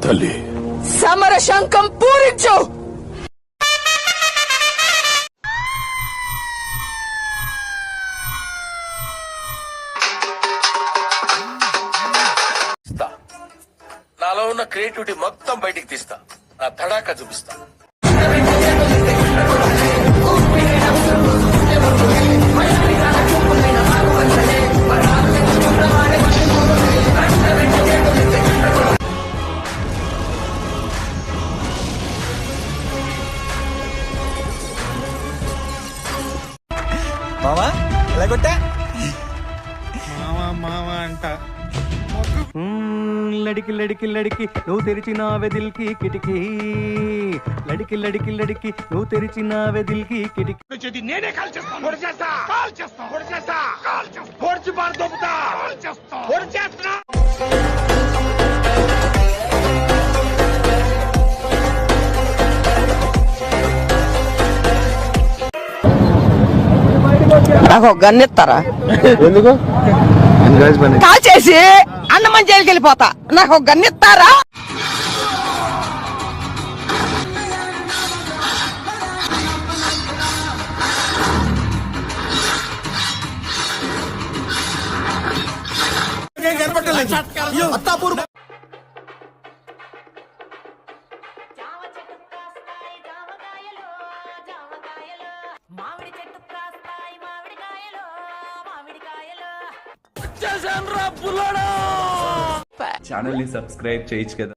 తల్లి సమర శంఖం పూరించు. నాలో ఉన్న క్రియేటివిటీ మొత్తం బయటికి తీస్తా, నా తడాకా చూపిస్తా. మామా ఎలా కొట్టా? మావా అంట. లడికి లడికి లడికి నువ్వు తెరిచిన వెదిల్కి కిటికీ, లడికి లడికి లడికి నువ్వు తెరిచిన వెదిల్కి కిటికీ. నేనే కాల్ చేస్తాను. పొడిచి బాగా దొబ్బుతా. పొడిచేస్తున్నా. నాకు ఒక గన్ను ఇస్తారా? ఎందుకు కాల్ చేసి అన్నమని జైలుకి వెళ్ళిపోతా. నాకు ఒక గన్ను ఇస్తారా? ఛానల్ ని సబ్స్క్రైబ్ చేయొచ్చు కదా.